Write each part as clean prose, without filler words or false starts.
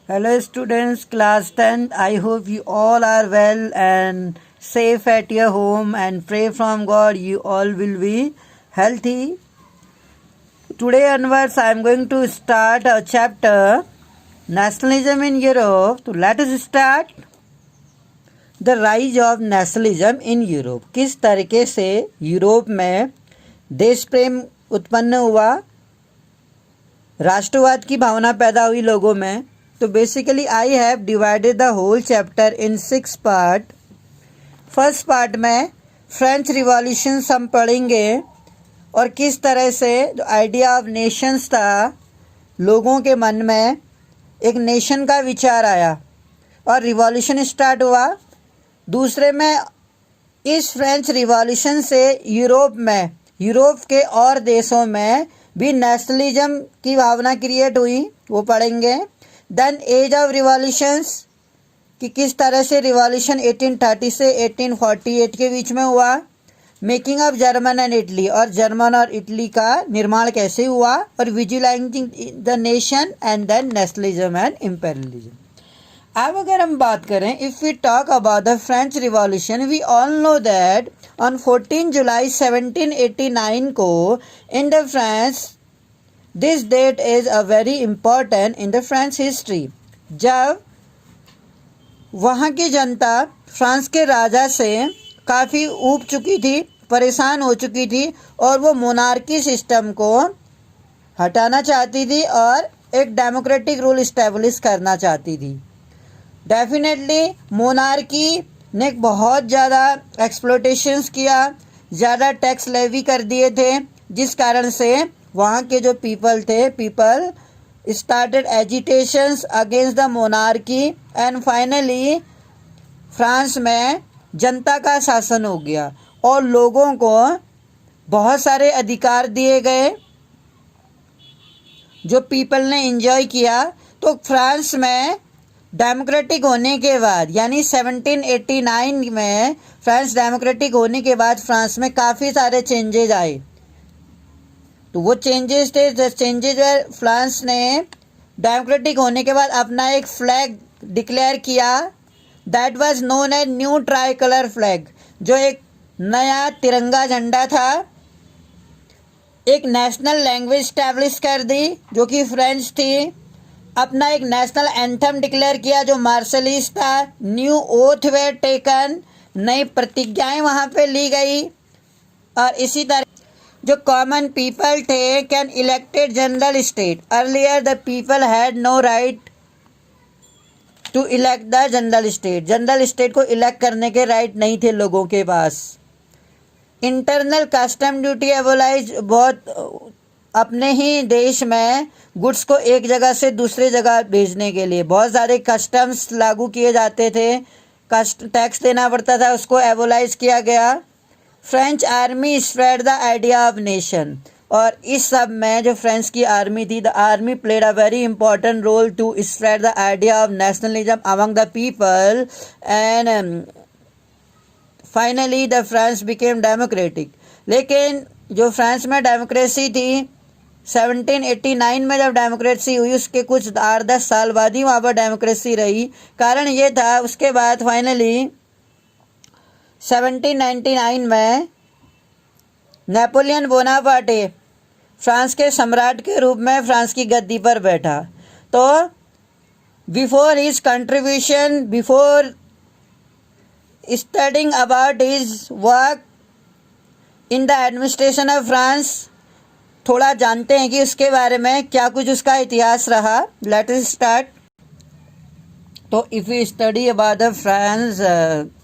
Hello students, class 10. I hope you all are well and safe at your home and pray from God you all will be healthy. Today onwards I am going to start a chapter Nationalism in Europe. So let us start. The rise of nationalism in Europe. किस तरीके से Europe में देश प्रेम उत्पन्न हुआ, राष्ट्रवाद की भावना पैदा हुई लोगों में. तो basically I have divided the whole chapter in 6 part. First part में फ्रेंच रिवॉल्यूशन हम पढ़ेंगे और किस तरह से जो आइडिया ऑफ नेशंस था, लोगों के मन में एक नेशन का विचार आया और रिवॉल्यूशन स्टार्ट हुआ. दूसरे में इस फ्रेंच रिवॉल्यूशन से यूरोप के और देशों में भी नेशनलिज्म की भावना क्रिएट हुई, वो पढ़ेंगे. देन एज ऑफ रिवॉल्यूशंस कि किस तरह से रिवॉल्यूशन 1830 से 1848 के बीच में हुआ. Making of German and Italy और जर्मन और इटली का निर्माण कैसे हुआ, और visualizing the nation and then nationalism and imperialism. अब अगर हम बात करें, if we talk about the French revolution, we all know that on 14 जुलाई 1789 को in the France, this date is a very important in the French history. जब वहाँ की जनता फ्रांस के राजा से काफ़ी ऊब चुकी थी, परेशान हो चुकी थी और वो मोनार्की सिस्टम को हटाना चाहती थी और एक डेमोक्रेटिक रूल इस्टेब्लिश करना चाहती थी. डेफिनेटली मोनार्की ने बहुत ज़्यादा एक्सप्लोटेशंस किया, ज़्यादा टैक्स लेवी कर दिए थे, जिस कारण से वहाँ के जो people started agitations against the monarchy and finally France में जनता का शासन हो गया और लोगों को बहुत सारे अधिकार दिए गए जो पीपल ने एंजॉय किया. तो फ्रांस में डेमोक्रेटिक होने के बाद, यानी 1789 में फ्रांस डेमोक्रेटिक होने के बाद फ्रांस में काफ़ी सारे चेंजेज आए. तो वो चेंजेस थे फ्रांस ने डेमोक्रेटिक होने के बाद अपना एक फ्लैग डिक्लेयर किया. That was known as new tricolour flag, जो एक नया तिरंगा झंडा था. एक नेशनल लैंग्वेज स्टैब्लिश कर दी जो कि फ्रेंच थी. अपना एक नेशनल एंथम डिक्लेयर किया जो मार्शलिस्ट था. न्यू ओथ वेर टेकन, नई प्रतिज्ञाएं वहाँ पे ली गई. और इसी तरह जो कॉमन पीपल थे can elected general state. Earlier the people had no right to elect the general state. General state को इलेक्ट करने के राइट नहीं थे लोगों के पास. इंटरनल कस्टम ड्यूटी एबोलाइज, बहुत अपने ही देश में गुड्स को एक जगह से दूसरी जगह भेजने के लिए बहुत सारे कस्टम्स लागू किए जाते थे, टैक्स देना पड़ता था, उसको एबोलाइज किया गया. French army spread the idea of nation, और इस सब में जो फ्रेंच की आर्मी थी, the army played a very important role to spread the idea of nationalism among the people and finally the France became democratic. लेकिन जो France में डेमोक्रेसी थी, 1789 में जब डेमोक्रेसी हुई उसके कुछ 8-10 साल बाद ही वहाँ पर डेमोक्रेसी रही. कारण ये था, उसके बाद फाइनली 1799 में नेपोलियन बोनापार्टे फ्रांस के सम्राट के रूप में फ्रांस की गद्दी पर बैठा. तो before his contribution, before studying about his work in the administration of France, थोड़ा जानते हैं कि उसके बारे में क्या कुछ उसका इतिहास रहा. Let us start. तो if you study about the France,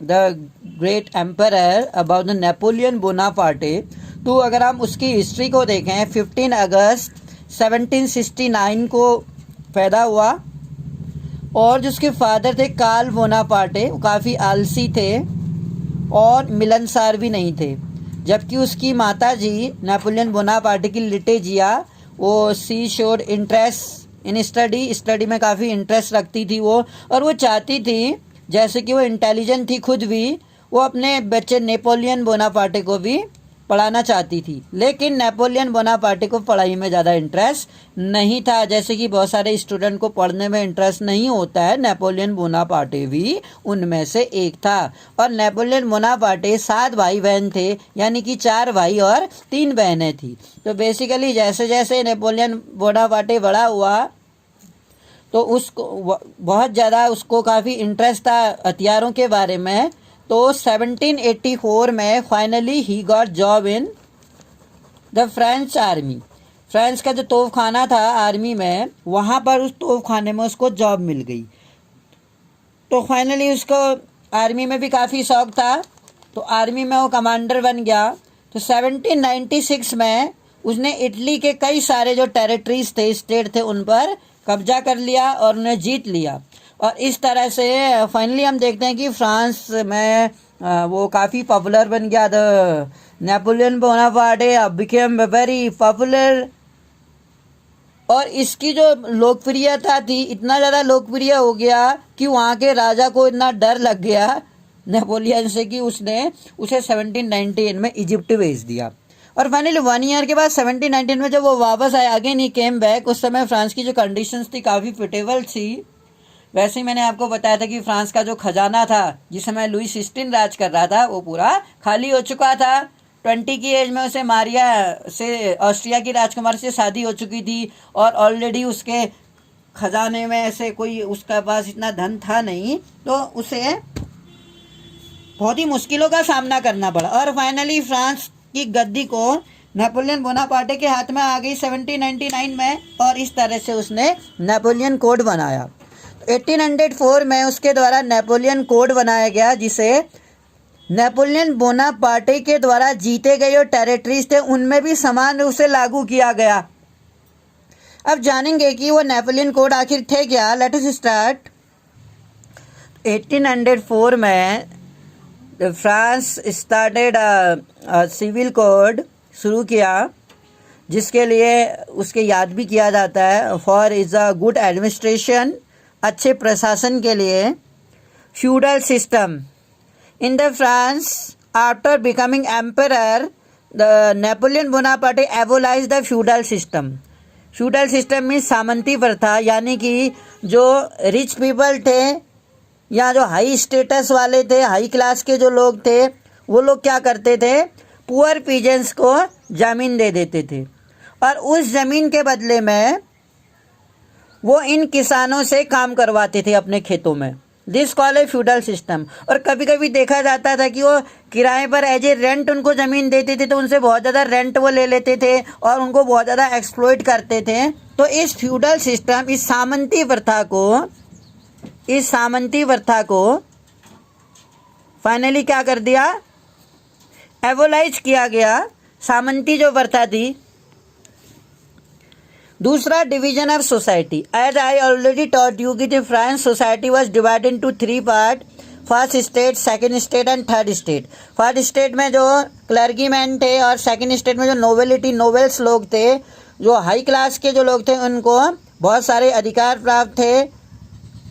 the great emperor, about the Napoleon Bonaparte, तो अगर हम उसकी हिस्ट्री को देखें, 15 अगस्त 1769 को पैदा हुआ और जिसके फादर थे कार्ल बोनापार्टे, वो काफ़ी आलसी थे और मिलनसार भी नहीं थे. जबकि उसकी माता जी नेपोलियन बोनापार्टे की लिटेजिया, वो सी शोड इंटरेस्ट इन स्टडी में काफ़ी इंटरेस्ट रखती थी वो, और वो चाहती थी जैसे कि वो इंटेलिजेंट थी खुद भी, वो अपने बच्चे नेपोलियन बोनापार्टे को भी पढ़ाना चाहती थी, लेकिन नेपोलियन बोनापार्टे को पढ़ाई में ज़्यादा इंटरेस्ट नहीं था। जैसे कि बहुत सारे स्टूडेंट को पढ़ने में इंटरेस्ट नहीं होता है, नेपोलियन बोनापार्टे भी उनमें से एक था। और नेपोलियन बोनापार्टे 7 भाई बहन थे, यानी कि 4 भाई और 3 बहनें थी। तो बेसिकली जैसे जैसे नेपोलियन बोनापार्टे बड़ा हुआ तो उसको बहुत ज़्यादा उसको काफ़ी इंटरेस्ट था हथियारों के बारे में। तो 1784 में finally he got job in the French army. France का जो तोपखाना था आर्मी में, वहाँ पर उस तोपखाने में उसको जॉब मिल गई। तो फाइनली उसको आर्मी में भी काफ़ी शौक था, तो आर्मी में वो कमांडर बन गया। तो 1796 में उसने इटली के कई सारे जो टेरिटरीज थे, स्टेट थे, उन पर कब्जा कर लिया और उन्हें जीत लिया। और इस तरह से फाइनली हम देखते हैं कि फ्रांस में वो काफ़ी पॉपुलर बन गया। The Napoleon Bonaparte became very popular. और इसकी जो लोकप्रियता थी, इतना ज़्यादा लोकप्रिय हो गया कि वहाँ के राजा को इतना डर लग गया नेपोलियन से कि उसने उसे 1798 में इजिप्ट भेज दिया। और फाइनली 1 ईयर के बाद 1719 में जब वो वापस आया, अगेन ही केम बैक, उस समय फ्रांस की जो कंडीशंस थी काफ़ी फिटेबल थी। वैसे ही मैंने आपको बताया था कि फ्रांस का जो खजाना था जिस समय लुई 16 राज कर रहा था, वो पूरा खाली हो चुका था। 20 की एज में उसे मारिया से, ऑस्ट्रिया की राजकुमार से शादी हो चुकी थी और ऑलरेडी उसके खजाने में ऐसे कोई उसका पास इतना धन था नहीं, तो उसे बहुत ही मुश्किलों का सामना करना पड़ा। और फाइनली फ्रांस की गद्दी को नेपोलियन बोनापार्टे के हाथ में आ गई 1799 में, और इस तरह से उसने नेपोलियन कोड बनाया। 1804 में उसके द्वारा नेपोलियन कोड बनाया गया, जिसे नेपोलियन बोनापार्टे के द्वारा जीते गए जो टेरिटरीज थे उनमें भी समान रूप से लागू किया गया। अब जानेंगे कि वो नेपोलियन कोड आखिर थे क्या। Late us start. 1804 में फ्रांस स्टार्टेड सिविल कोड शुरू किया, जिसके लिए उसके याद भी किया जाता है for is a good administration, अच्छे प्रशासन के लिए। Feudal system in the France after becoming emperor the Napoleon Bonaparte abolish the feudal system. Feudal system में सामंती प्रथा, यानी कि जो रिच पीपल थे या जो हाई स्टेटस वाले थे, हाई क्लास के जो लोग थे, वो लोग क्या करते थे, पुअर पीजेंट्स को ज़मीन दे देते थे और उस ज़मीन के बदले में वो इन किसानों से काम करवाते थे अपने खेतों में। This call A feudal system. और कभी कभी देखा जाता था कि वो किराए पर एज ए रेंट उनको ज़मीन देते थे, तो उनसे बहुत ज़्यादा रेंट वो ले लेते थे और उनको बहुत ज़्यादा एक्सप्लॉइट करते थे। तो इस फ्यूडल सिस्टम, इस सामंती प्रथा को फाइनली क्या कर दिया, एबोलाइज किया गया, सामंती जो प्रथा थी। दूसरा, division of society. As I already taught you कि France society was divided into 3 part, first state, second state and third state. First state में जो क्लर्गीमैन थे और सेकंड स्टेट में जो नोबेल्स लोग थे, जो हाई क्लास के जो लोग थे, उनको बहुत सारे अधिकार प्राप्त थे,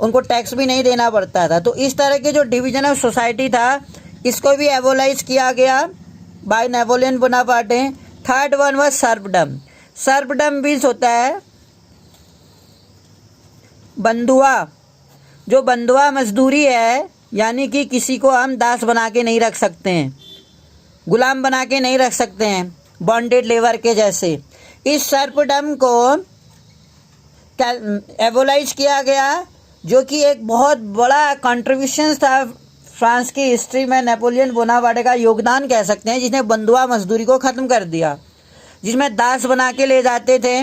उनको टैक्स भी नहीं देना पड़ता था। तो इस तरह के जो डिवीजन ऑफ सोसाइटी था, इसको भी एबोलाइज किया गया bye Napoleon Bonaparte. Third one was serfdom. Serfdom means होता है बंधुआ। जो बंधुआ मजदूरी है, यानी कि किसी को हम दास बना के नहीं रख सकते हैं, गुलाम बना के नहीं रख सकते हैं, बॉन्डेड लेबर के जैसे। इस सर्फडम को एबोलाइज किया गया, जो कि एक बहुत बड़ा कंट्रीब्यूशन था फ्रांस की हिस्ट्री में। नेपोलियन बोनापार्टे का योगदान कह सकते हैं, जिसने बंधुआ मजदूरी को ख़त्म कर दिया, जिसमें दास बना के ले जाते थे।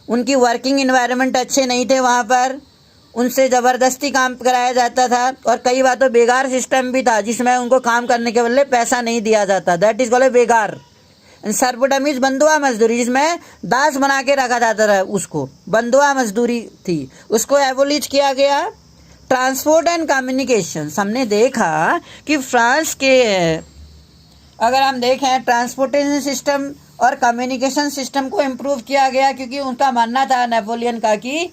उनकी वर्किंग इन्वायरमेंट अच्छे नहीं थे वहाँ पर, उनसे ज़बरदस्ती काम कराया जाता था और कई बार तो बेगार सिस्टम भी था, जिसमें उनको काम करने के बदले पैसा नहीं दिया जाता। दैट इज़ कॉल्ड बेगार। सर्फडम इज बंधुआ मजदूरी, जिसमें दास बना के रखा जाता था, उसको बंधुआ मजदूरी थी, उसको एबोलिश किया गया। ट्रांसपोर्ट एंड कम्युनिकेशन, हमने देखा कि फ्रांस के अगर हम देखें ट्रांसपोर्टेशन सिस्टम और कम्युनिकेशन सिस्टम को इम्प्रूव किया गया, क्योंकि उनका मानना था नेपोलियन का कि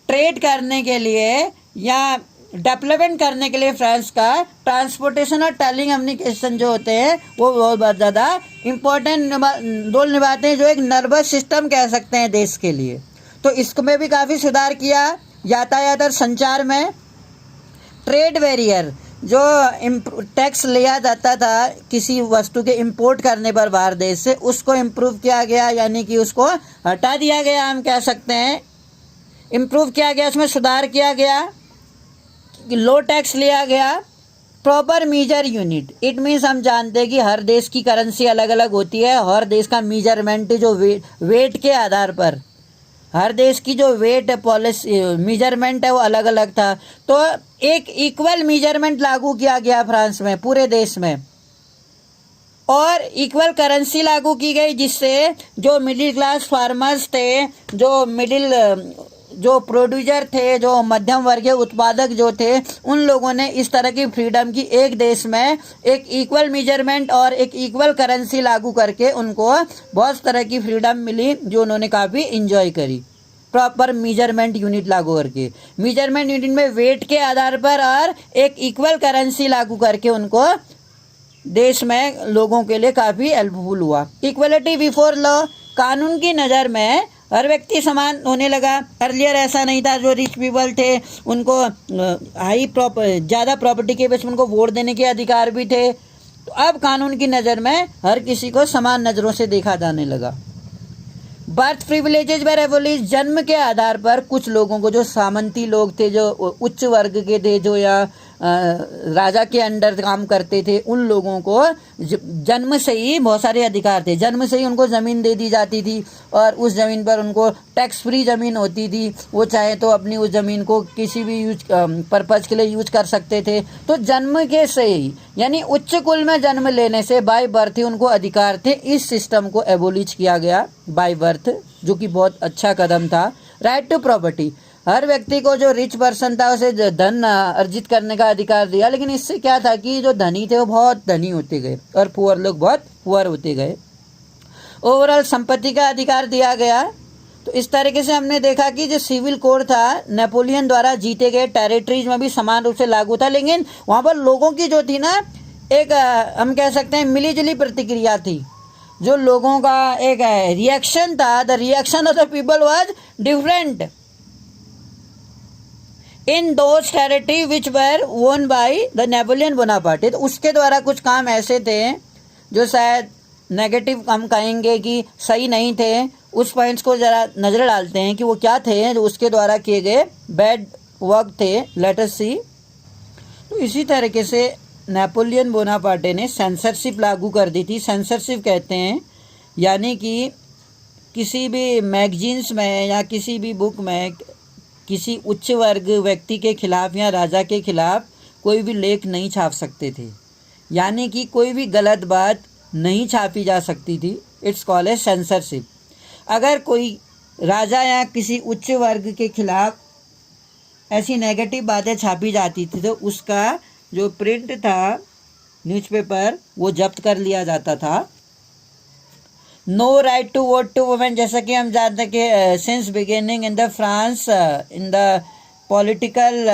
ट्रेड करने के लिए या डेवलपमेंट करने के लिए फ्रांस का ट्रांसपोर्टेशन और टेलीकम्युनिकेशन जो होते हैं वो बहुत ज़्यादा इम्पोर्टेंट रोल निभाते हैं, जो एक नर्वस सिस्टम कह सकते हैं देश के लिए। तो इसमें भी काफ़ी सुधार किया। यातायात और संचार में ट्रेड बैरियर, जो टैक्स लिया जाता था किसी वस्तु के इंपोर्ट करने पर बाहर देश से, उसको इम्प्रूव किया गया, यानी कि उसको हटा दिया गया, हम कह सकते हैं इम्प्रूव किया गया, उसमें सुधार किया गया, लो टैक्स लिया गया। Proper measure unit, it means हम जानते हैं कि हर देश की करेंसी अलग अलग होती है, हर देश का मीजरमेंट जो वेट के आधार पर, हर देश की जो वेट पॉलिसी मीजरमेंट है वो अलग अलग था। तो एक इक्वल मीजरमेंट लागू किया गया फ्रांस में, पूरे देश में, और इक्वल करेंसी लागू की गई, जिससे जो मिडिल क्लास फार्मर्स थे, जो प्रोड्यूसर थे, जो मध्यम वर्गीय उत्पादक जो थे, उन लोगों ने इस तरह की फ्रीडम की, एक देश में एक इक्वल मेजरमेंट और एक इक्वल करेंसी लागू करके उनको बहुत तरह की फ्रीडम मिली, जो उन्होंने काफ़ी इंजॉय करी। प्रॉपर मेजरमेंट यूनिट लागू करके, मेजरमेंट यूनिट में वेट के आधार पर और एक इक्वल करेंसी लागू करके उनको देश में लोगों के लिए काफ़ी हेल्पफुल हुआ। इक्वलिटी बिफोर लॉ, कानून की नज़र में हर व्यक्ति समान होने लगा। अर्लियर ऐसा नहीं था, जो रिच पीपल थे उनको ज़्यादा प्रॉपर्टी के बेस में उनको वोट देने के अधिकार भी थे। तो अब कानून की नज़र में हर किसी को समान नज़रों से देखा जाने लगा। बर्थ प्रिविलेजेज वर एबोलिश, जन्म के आधार पर कुछ लोगों को, जो सामंती लोग थे, जो उच्च वर्ग के थे, जो या राजा के अंडर काम करते थे, उन लोगों को जन्म से ही बहुत सारे अधिकार थे। जन्म से ही उनको ज़मीन दे दी जाती थी और उस ज़मीन पर उनको टैक्स फ्री ज़मीन होती थी। वो चाहे तो अपनी उस ज़मीन को किसी भी पर्पज़ के लिए यूज कर सकते थे। तो जन्म के से ही, यानी उच्च कुल में जन्म लेने से बाय बर्थ ही उनको अधिकार थे। इस सिस्टम को एबोलिश किया गया बाय बर्थ, जो कि बहुत अच्छा कदम था। राइट टू प्रॉपर्टी, हर व्यक्ति को, जो रिच पर्सन था उसे धन अर्जित करने का अधिकार दिया, लेकिन इससे क्या था कि जो धनी थे वो बहुत धनी होते गए और पुअर लोग बहुत पुअर होते गए। ओवरऑल संपत्ति का अधिकार दिया गया। तो इस तरीके से हमने देखा कि जो सिविल कोड था नेपोलियन द्वारा जीते गए टेरिटरीज में भी समान रूप से लागू था, लेकिन वहाँ पर लोगों की जो थी ना, एक हम कह सकते हैं मिलीजुली प्रतिक्रिया थी। जो लोगों का एक रिएक्शन था, the reaction of the people was different in those territory which were own by the Napoleon Bonaparte. तो उसके द्वारा कुछ काम ऐसे थे जो शायद नेगेटिव हम कहेंगे कि सही नहीं थे। उस पॉइंट्स को ज़रा नज़र डालते हैं कि वो क्या थे जो उसके द्वारा किए गए बैड वर्क थे। लेट अस सी। तो इसी तरीके से नेपोलियन बोनापार्टे ने सेंसरशिप लागू कर दी थी। सेंसरशिप कहते हैं यानी कि किसी भी मैगजीन्स में या किसी भी बुक में किसी उच्च वर्ग व्यक्ति के खिलाफ या राजा के खिलाफ कोई भी लेख नहीं छाप सकते थे, यानी कि कोई भी गलत बात नहीं छापी जा सकती थी। It's called as censorship. अगर कोई राजा या किसी उच्च वर्ग के खिलाफ ऐसी नेगेटिव बातें छापी जाती थी तो उसका जो प्रिंट था न्यूज़पेपर वो जब्त कर लिया जाता था। No right to vote to women, जैसा कि हम जानते हैं कि since beginning in the France in the political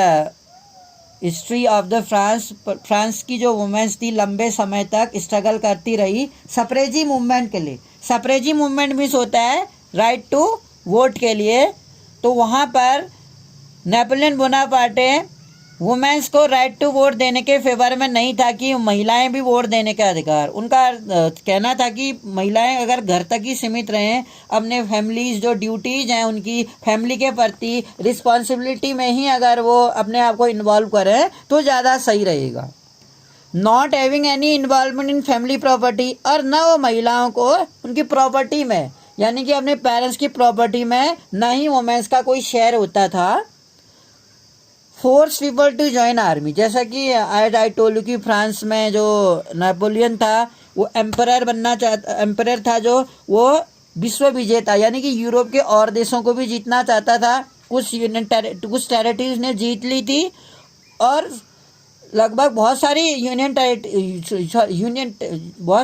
history of the France की जो वुमेन्स थी लंबे समय तक स्ट्रगल करती रही सप्रेजी मूवमेंट के लिए। सप्रेजी मूवमेंट मीन्स होता है राइट टू वोट के लिए। तो वहाँ पर नेपोलियन बोनापार्टे वुमेन्स को राइट टू वोट देने के फेवर में नहीं था कि महिलाएं भी वोट देने का अधिकार। उनका कहना था कि महिलाएं अगर घर तक ही सीमित रहें, अपने फैमिलीज जो ड्यूटीज हैं उनकी फैमिली के प्रति रिस्पॉन्सिबिलिटी में ही अगर वो अपने आप को इन्वॉल्व करें तो ज़्यादा सही रहेगा। Not having any involvement in family property, और न वो महिलाओं को उनकी प्रॉपर्टी में यानी कि अपने पेरेंट्स की प्रॉपर्टी में न ही वुमेन्स का कोई शेयर होता था। Force people to join army, जैसा कि आई टोल्ड यू कि फ्रांस में जो नेपोलियन था वो एम्परर था जो वो विश्व विजेता यानी कि यूरोप के और देशों को भी जीतना चाहता था। कुछ टेरिटरीज ने जीत ली थी और लगभग बहुत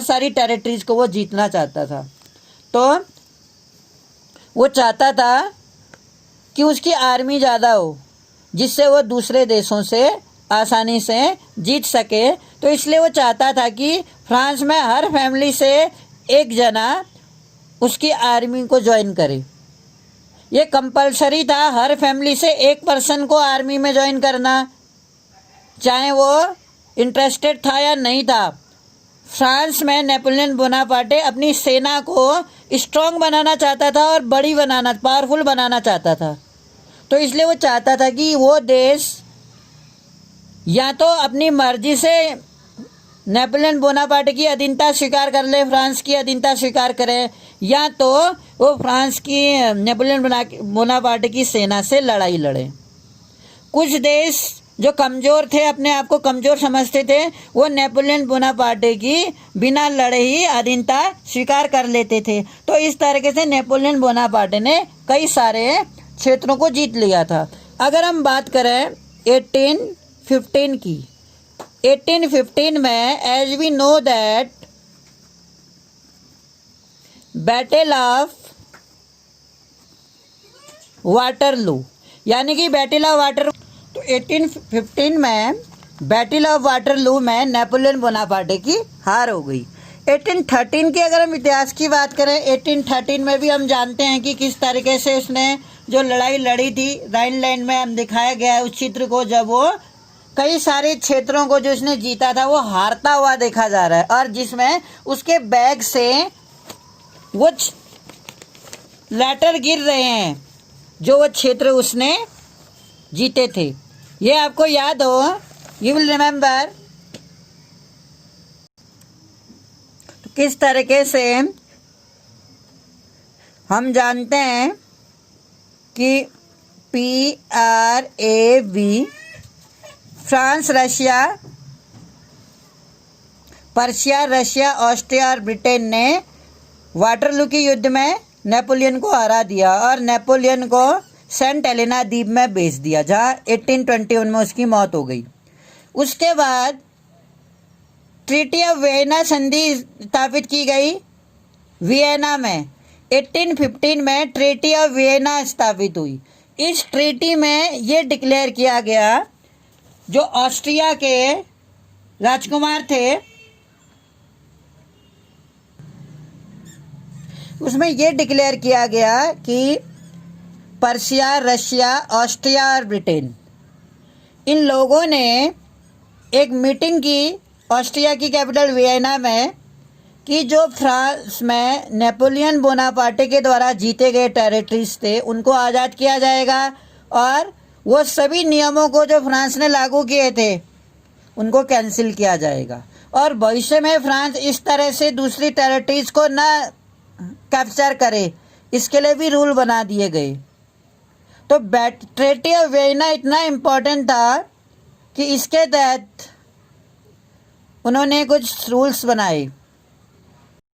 सारी टेरिटरीज को वो जीतना चाहता था। तो वो चाहता था कि उसकी आर्मी ज़्यादा हो, जिससे वो दूसरे देशों से आसानी से जीत सके। तो इसलिए वो चाहता था कि फ्रांस में हर फैमिली से एक जना उसकी आर्मी को ज्वाइन करे। ये कंपलसरी था हर फैमिली से एक पर्सन को आर्मी में ज्वाइन करना, चाहे वो इंटरेस्टेड था या नहीं था। फ्रांस में नेपोलियन बोनापार्टे अपनी सेना को स्ट्रांग बनाना चाहता था और बड़ी बनाना, पावरफुल बनाना चाहता था। तो इसलिए वो चाहता था कि वो देश या तो अपनी मर्जी से नेपोलियन बोनापार्टे की अधीनता स्वीकार कर ले, फ्रांस की अधीनता स्वीकार करे, या तो वो फ्रांस की नेपोलियन बोनापार्टे की सेना से लड़ाई लड़े। कुछ देश जो कमज़ोर थे, अपने आप को कमज़ोर समझते थे, वो नेपोलियन बोनापार्टे की बिना लड़े ही अधीनता स्वीकार कर लेते थे। तो इस तरीके से नेपोलियन बोनापार्टे ने कई सारे क्षेत्रों को जीत लिया था। अगर हम बात करें 1815 की, 1815 में as we know that battle of Waterloo, यानी कि बैटल ऑफ वाटर, तो 1815 में बैटल ऑफ वाटरलू में नेपोलियन बोनापार्टे की हार हो गई। 1813 की अगर हम इतिहास की बात करें, 1813 में भी हम जानते हैं कि किस तरीके से उसने जो लड़ाई लड़ी थी राइनलैंड में, हम दिखाया गया है उस चित्र को, जब वो कई सारे क्षेत्रों को जो उसने जीता था वो हारता हुआ देखा जा रहा है, और जिसमें उसके बैग से वो लेटर गिर रहे हैं जो वो क्षेत्र उसने जीते थे। ये आपको याद हो, यू विल रिमेम्बर। तो किस तरीके से हम जानते हैं कि PRAV, France, Russia, Persia, Russia, Austria और ब्रिटेन ने वाटरलू के युद्ध में नेपोलियन को हरा दिया और नेपोलियन को सेंट हेलेना द्वीप में भेज दिया, जहाँ 1821 में उसकी मौत हो गई। उसके बाद ट्रीटी ऑफ वियना संधि स्थापित की गई वियना में। 1815 में ट्रीटी ऑफ वियना स्थापित हुई। इस ट्रीटी में ये डिक्लेयर किया गया, जो ऑस्ट्रिया के राजकुमार थे उसमें ये डिक्लेयर किया गया कि पर्शिया, रशिया, ऑस्ट्रिया और ब्रिटेन, इन लोगों ने एक मीटिंग की ऑस्ट्रिया की कैपिटल वियना में कि जो फ्रांस में नेपोलियन बोनापार्टे के द्वारा जीते गए टेरिटरीज थे उनको आज़ाद किया जाएगा, और वो सभी नियमों को जो फ्रांस ने लागू किए थे उनको कैंसिल किया जाएगा, और भविष्य में फ्रांस इस तरह से दूसरी टेरिटरीज को न कैप्चर करे, इसके लिए भी रूल बना दिए गए। तो ट्रीटी ऑफ वियना इतना इम्पोर्टेंट था कि इसके तहत उन्होंने कुछ रूल्स बनाए।